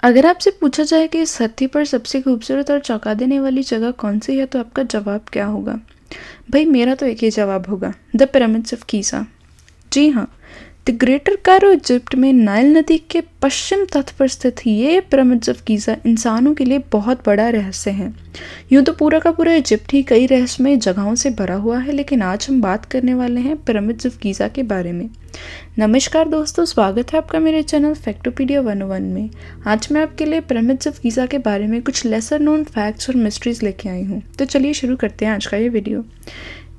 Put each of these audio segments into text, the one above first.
अगर आपसे पूछा जाए कि इस धरती पर सबसे खूबसूरत और चौंका देने वाली जगह कौन सी है तो आपका जवाब क्या होगा? भाई मेरा तो एक ही जवाब होगा, द पिरामिड्स ऑफ गीज़ा। जी हाँ, द ग्रेटर कायरो इजिप्ट में नाइल नदी के पश्चिम तट पर स्थित ये पिरामिड्स ऑफ गीज़ा इंसानों के लिए बहुत बड़ा रहस्य है। यूँ तो पूरा का पूरा इजिप्ट ही कई रहस्यमय जगहों से भरा हुआ है, लेकिन आज हम बात करने वाले हैं पिरामिड्स ऑफ गीज़ा के बारे में। नमस्कार दोस्तों, स्वागत है आपका मेरे चैनल फैक्टोपीडिया 101 में। आज मैं आपके लिए पिरामिड्स ऑफ गीज़ा के बारे में कुछ लेसर नोन फैक्ट्स और मिस्ट्रीज लेके आई हूँ। तो चलिए शुरू करते हैं आज का ये वीडियो।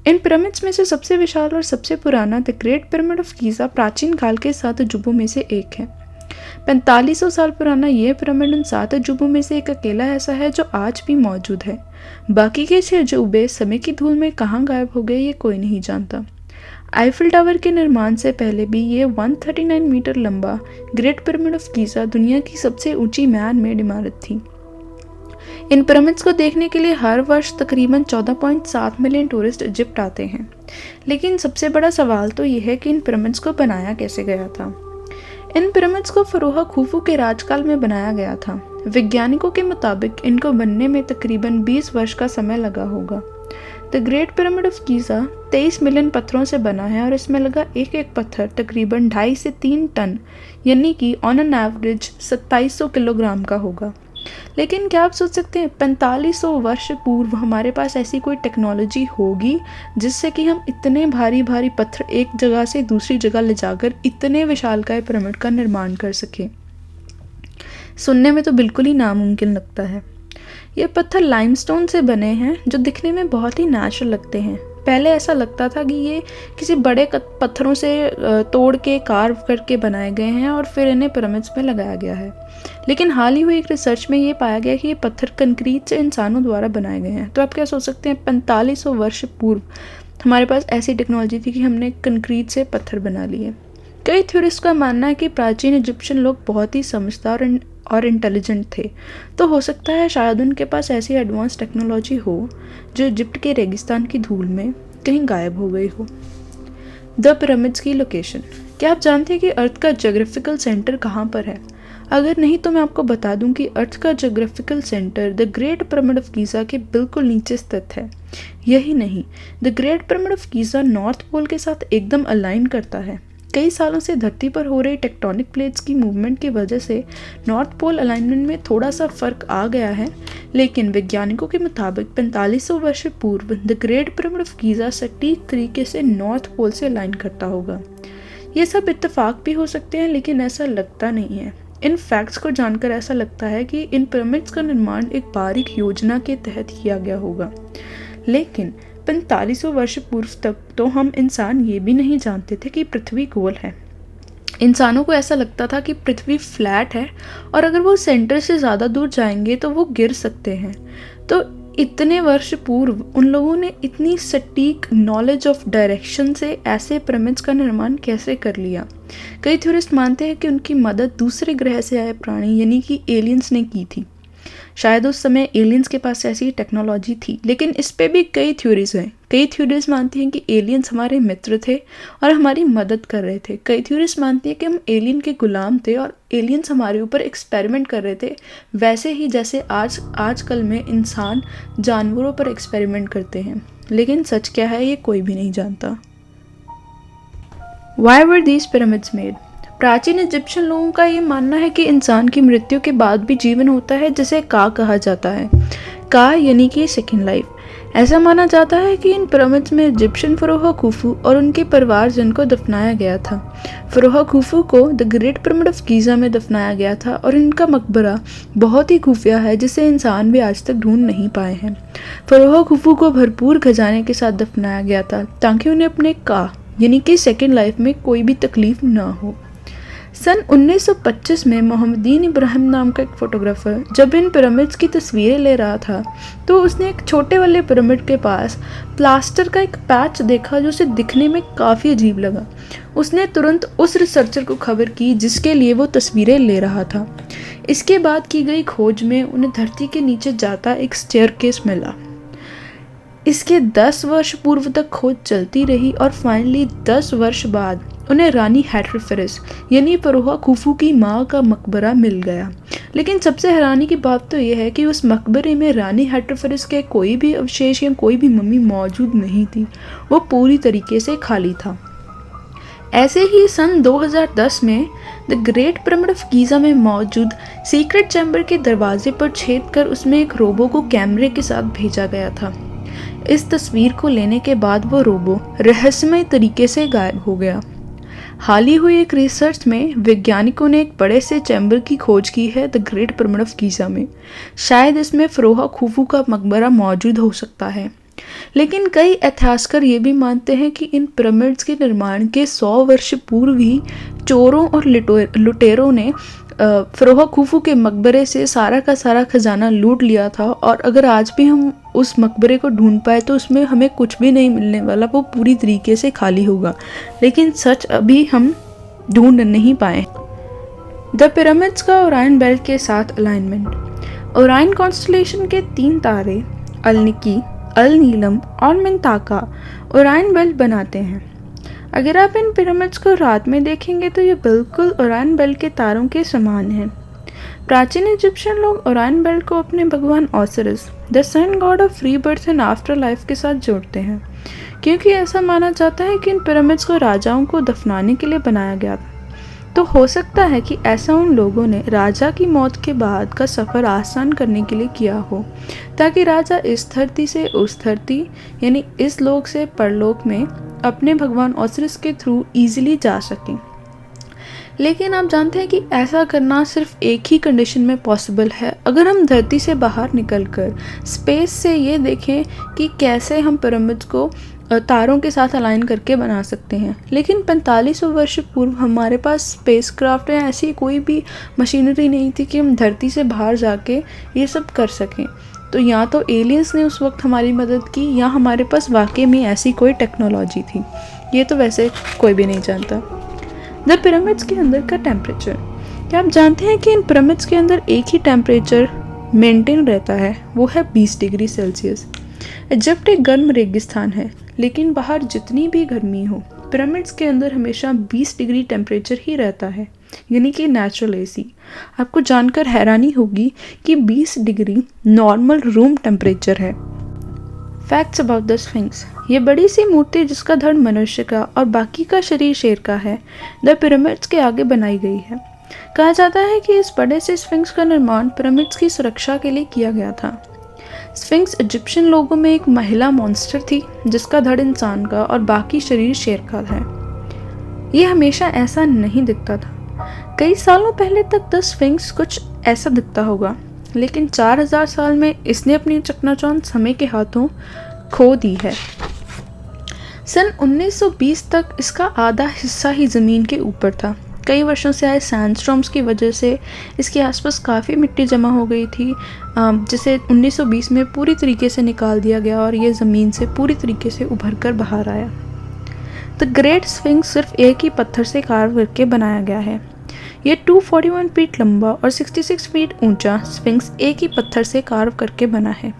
इन पिरामिड्स में से सबसे विशाल और सबसे पुराना the great pyramid of Giza प्राचीन काल के 7 अजूबों में से एक है। 4500 साल पुराना यह पिरामिड उन 7 अजूबों में से एक अकेला ऐसा है जो आज भी मौजूद है। बाकी के 6 अजूबे समय की धूल में कहाँ गायब हो गए ये कोई नहीं जानता। आईफिल टावर के निर्माण से पहले भी ये 139 मीटर लंबा ग्रेट पिरामिड ऑफ गीज़ा दुनिया की सबसे ऊंची मैन मेड इमारत थी। इन पिरामिड्स को देखने के लिए हर वर्ष तकरीबन 14.7 मिलियन टूरिस्ट इजिप्ट आते हैं। लेकिन सबसे बड़ा सवाल तो यह है कि इन पिरामिड्स को बनाया कैसे गया था। इन पिरामिड्स को फरोहा खुफू के राजकाल में बनाया गया था। वैज्ञानिकों के मुताबिक इनको बनने में तकरीबन 20 वर्ष का समय लगा होगा। The great pyramid of Giza 23 million पत्थरों से बना है और इसमें लगा एक एक पत्थर तकरीबन 2.5 से 3 टन यानी कि ऑन एन एवरेज 2700 किलोग्राम का होगा। लेकिन क्या आप सोच सकते हैं 4500 वर्ष पूर्व हमारे पास ऐसी कोई टेक्नोलॉजी होगी जिससे कि हम इतने भारी भारी पत्थर एक जगह से दूसरी जगह ले जाकर इतने विशालकाय पिरामिड का निर्माण कर सकें? सुनने में तो बिल्कुल ही नामुमकिन लगता है। ये पत्थर लाइमस्टोन से बने हैं जो दिखने में बहुत ही नेचुरल लगते हैं। पहले ऐसा लगता था कि ये किसी बड़े पत्थरों से तोड़ के कार्व करके बनाए गए हैं और फिर इन्हें पिरामिड्स में लगाया गया है। लेकिन हाल ही हुई एक रिसर्च में ये पाया गया कि ये पत्थर कंक्रीट से इंसानों द्वारा बनाए गए हैं। तो आप क्या सोच सकते हैं 4500 वर्ष पूर्व हमारे पास ऐसी टेक्नोलॉजी थी कि हमने कंक्रीट से पत्थर बना लिए। कई थ्योरिस्ट का मानना है कि प्राचीन इजिप्शियन लोग बहुत ही समझदार और इंटेलिजेंट थे, तो हो सकता है शायद उनके पास ऐसी एडवांस टेक्नोलॉजी हो जो इजिप्ट के रेगिस्तान की धूल में कहीं गायब हो गई हो। द पिरामिड्स की लोकेशन। क्या आप जानते हैं कि अर्थ का ज्योग्राफिकल सेंटर कहाँ पर है? अगर नहीं तो मैं आपको बता दूं कि अर्थ का geographical centre the great pyramid of Giza के बिल्कुल नीचे स्थित है। यही नहीं, the great pyramid of Giza north pole के साथ एकदम अलाइन करता है। कई सालों से धरती पर हो रही टेक्टोनिक प्लेट्स की मूवमेंट की वजह से नॉर्थ पोल अलाइनमेंट में थोड़ा सा फर्क आ गया है, लेकिन वैज्ञानिकों के मुताबिक 4500 वर्ष पूर्व the great pyramid of Giza सटीक तरीके से नॉर्थ पोल से अलाइन करता होगा। ये सब इत्तेफाक भी हो सकते हैं, लेकिन ऐसा लगता नहीं है। इन फैक्ट्स को जानकर ऐसा लगता है कि इन पिरामिड्स का निर्माण एक बारीक योजना के तहत किया गया होगा। लेकिन 4500 वर्ष पूर्व तक तो हम इंसान ये भी नहीं जानते थे कि पृथ्वी गोल है। इंसानों को ऐसा लगता था कि पृथ्वी फ्लैट है और अगर वो सेंटर से ज़्यादा दूर जाएंगे तो वो गिर सकते हैं। तो इतने वर्ष पूर्व उन लोगों ने इतनी सटीक नॉलेज ऑफ डायरेक्शन से ऐसे पिरामिड्स का निर्माण कैसे कर लिया? कई थ्योरिस्ट मानते हैं कि उनकी मदद दूसरे ग्रह से आए प्राणी यानी कि एलियंस ने की थी। शायद उस समय एलियंस के पास ऐसी टेक्नोलॉजी थी, लेकिन इस पे भी कई थ्योरीज हैं। कई थ्योरीज मानती हैं कि एलियंस हमारे मित्र थे और हमारी मदद कर रहे थे। कई थ्योरीज मानती हैं कि हम एलियन के गुलाम थे और एलियंस हमारे ऊपर एक्सपेरिमेंट कर रहे थे, वैसे ही जैसे आजकल में इंसान जानवरों पर एक्सपेरिमेंट करते हैं। लेकिन सच क्या है ये कोई भी नहीं जानता। Why were these pyramids made? प्राचीन इजिप्शियन लोगों का ये मानना है कि इंसान की मृत्यु के बाद भी जीवन होता है, जिसे का कहा जाता है। का यानी कि सेकेंड लाइफ। ऐसा माना जाता है कि इन पिरामिड्स में इजिप्शियन फरोहा खुफू और उनके परिवारजन को दफनाया गया था। फरोहा खुफू को the great pyramid of Giza में दफनाया गया था और इनका मकबरा बहुत ही खुफिया है, जिसे इंसान भी आज तक ढूंढ नहीं पाए हैं। फरोहा खुफू को भरपूर खजाने के साथ दफनाया गया था ताकि उन्हें अपने का यानी कि सेकेंड लाइफ में कोई भी तकलीफ ना हो। सन 1925 में मोहम्मदीन इब्राहिम नाम का एक फोटोग्राफर जब इन पिरामिड्स की तस्वीरें ले रहा था तो उसने एक छोटे वाले पिरामिड के पास प्लास्टर का एक पैच देखा जो उसे दिखने में काफ़ी अजीब लगा। उसने तुरंत उस रिसर्चर को खबर की जिसके लिए वो तस्वीरें ले रहा था। इसके बाद की गई खोज में उन्हें धरती के नीचे जाता एक स्टेयरकेस मिला। इसके 10 वर्ष पूर्व तक खोज चलती रही और फाइनली 10 वर्ष बाद उन्हें रानी हैटरफेरिस यानी फरोहा खुफू की माँ का मकबरा मिल गया। लेकिन सबसे हैरानी की बात तो यह है कि उस मकबरे में रानी हैटरफेरिस के कोई भी अवशेष या कोई भी मम्मी मौजूद नहीं थी, वो पूरी तरीके से खाली था। ऐसे ही सन 2010 में the great pyramid of Giza में मौजूद सीक्रेट चैम्बर के दरवाजे पर छेद कर उसमें एक रोबो को कैमरे के साथ भेजा गया था। इस तस्वीर को लेने के बाद वो रोबो रहस्यमय तरीके से गायब हो गया। हाल ही हुई एक रिसर्च में वैज्ञानिकों ने एक बड़े से चैम्बर की खोज की है the great pyramid of Giza में। शायद इसमें फ़रोहा खुफू का मकबरा मौजूद हो सकता है, लेकिन कई इतिहासकार ये भी मानते हैं कि इन पिरामिड्स के निर्माण के 100 वर्ष पूर्व ही चोरों और लुटेरों ने फ़रोहा खुफू के मकबरे से सारा का सारा खजाना लूट लिया था। और अगर आज भी हम उस मकबरे को ढूंढ पाए तो उसमें हमें कुछ भी नहीं मिलने वाला, वो पूरी तरीके से खाली होगा। लेकिन सच अभी हम ढूंढ नहीं पाए। द पिरामिड्स का ओरायन बेल्ट के साथ अलाइनमेंट। ओरायन कॉन्स्टलेशन के 3 तारे अलनिकी, अल नीलम और मिंताका ओरायन बेल्ट बनाते हैं। अगर आप इन पिरामिड्स को रात में देखेंगे तो ये बिल्कुल ओरायन बेल्ट के तारों के समान है। प्राचीन इजिप्शियन लोग ओरायन बेल्ट को अपने भगवान Osiris, the sun god of free birth and afterlife के साथ जोड़ते हैं, क्योंकि ऐसा माना जाता है कि इन पिरामिड्स को राजाओं को दफनाने के लिए बनाया गया था। तो हो सकता है कि ऐसा उन लोगों ने राजा की मौत के बाद का सफ़र आसान करने के लिए किया हो, ताकि राजा इस धरती से उस धरती यानी इस लोक से परलोक में अपने भगवान ओसिरिस के थ्रू इजीली जा सकें। लेकिन आप जानते हैं कि ऐसा करना सिर्फ एक ही कंडीशन में पॉसिबल है, अगर हम धरती से बाहर निकलकर स्पेस से ये देखें कि कैसे हम पिरामिड्स को तारों के साथ अलाइन करके बना सकते हैं। लेकिन 4500 वर्ष पूर्व हमारे पास स्पेस क्राफ्ट या ऐसी कोई भी मशीनरी नहीं थी कि हम धरती से बाहर जाके ये सब कर सकें। तो या तो एलियंस ने उस वक्त हमारी मदद की या हमारे पास वाकई में ऐसी कोई टेक्नोलॉजी थी, ये तो वैसे कोई भी नहीं जानता। द पिरामिड्स के अंदर का टेम्परेचर। क्या आप जानते हैं कि इन पिरामिड्स के अंदर एक ही टेम्परेचर मेंटेन रहता है, वो है 20 डिग्री सेल्सियस। इजिप्ट एक गर्म रेगिस्तान है, लेकिन बाहर जितनी भी गर्मी हो पिरामिड्स के अंदर हमेशा 20 डिग्री टेम्परेचर ही रहता है, यानी कि नेचुरल एसी। आपको जानकर हैरानी होगी कि 20 डिग्री नॉर्मल रूम टेम्परेचर है। Facts about the sphinx. ये बड़ी सी मूर्ति जिसका धड़ मनुष्य का और बाकी का शरीर शेर का है, द पिरामिड्स के आगे बनाई गई है। कहा जाता है कि इस बड़े से स्फिंक्स का निर्माण पिरामिड्स की सुरक्षा के लिए किया गया था। स्फिंक्स इजिप्शियन लोगों में एक महिला मॉन्स्टर थी जिसका धड़ इंसान का और बाकी शरीर शेर का है। ये हमेशा ऐसा नहीं दिखता था। कई सालों पहले तक द स्फिंक्स कुछ ऐसा दिखता होगा, लेकिन 4000 साल में इसने अपनी चकनाचौंध समय के हाथों खो दी है। सन 1920 तक इसका आधा हिस्सा ही ज़मीन के ऊपर था। कई वर्षों से आए सैंडस्टॉर्म्स की वजह से इसके आसपास काफ़ी मिट्टी जमा हो गई थी, जिसे 1920 में पूरी तरीके से निकाल दिया गया और ये ज़मीन से पूरी तरीके से उभर कर बाहर आया। द ग्रेट स्फिंक्स सिर्फ एक ही पत्थर से कार्व करके बनाया गया है। ये 241 फीट लंबा और 66 फीट ऊंचा स्फिंक्स एक ही पत्थर से कार्व करके बना है।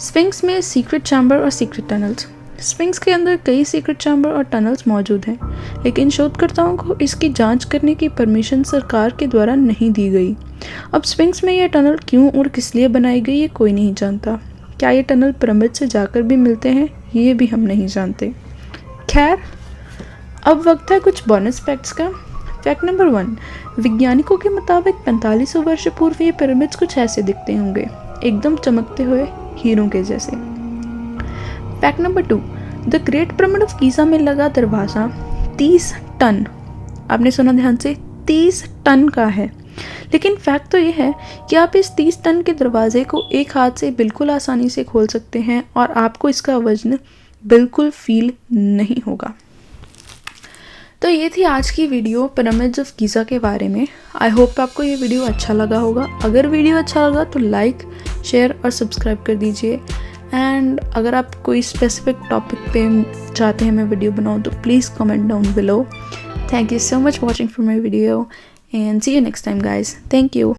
स्फिंक्स में सीक्रेट चैम्बर और सीक्रेट टनल्स। स्फिंक्स के अंदर कई सीक्रेट चैम्बर और टनल्स मौजूद हैं, लेकिन शोधकर्ताओं को इसकी जांच करने की परमिशन सरकार के द्वारा नहीं दी गई। अब स्फिंक्स में यह टनल क्यों और किस लिए बनाई गई ये कोई नहीं जानता। क्या ये टनल पिरामिड से जाकर भी मिलते हैं, ये भी हम नहीं जानते। खैर, अब वक्त है कुछ बोनस फैक्ट्स का। फैक्ट नंबर 1, वैज्ञानिकों के मुताबिक 4500 वर्ष पूर्व ये पिरामिड्स कुछ ऐसे दिखते होंगे, एकदम चमकते हुए हीरों के जैसे। Fact number 2, the great pyramid of Giza में लगा दरवाज़ा 30 टन, आपने सुना ध्यान से, 30 टन का है। लेकिन फैक्ट तो ये है कि आप इस 30 टन के दरवाजे को एक हाथ से बिल्कुल आसानी से खोल सकते हैं और आपको इसका वजन बिल्कुल फील नहीं होगा। तो ये थी आज की वीडियो पिरामिड्स ऑफ गीज़ा के बारे में। आई होप आपको ये वीडियो अच्छा लगा होगा। अगर वीडियो अच्छा लगा तो लाइक, शेयर और सब्सक्राइब कर दीजिए। एंड अगर आप कोई स्पेसिफिक टॉपिक पे चाहते हैं मैं वीडियो बनाऊँ तो please comment down below. Thank you so much watching for my video and see you next time guys. Thank you.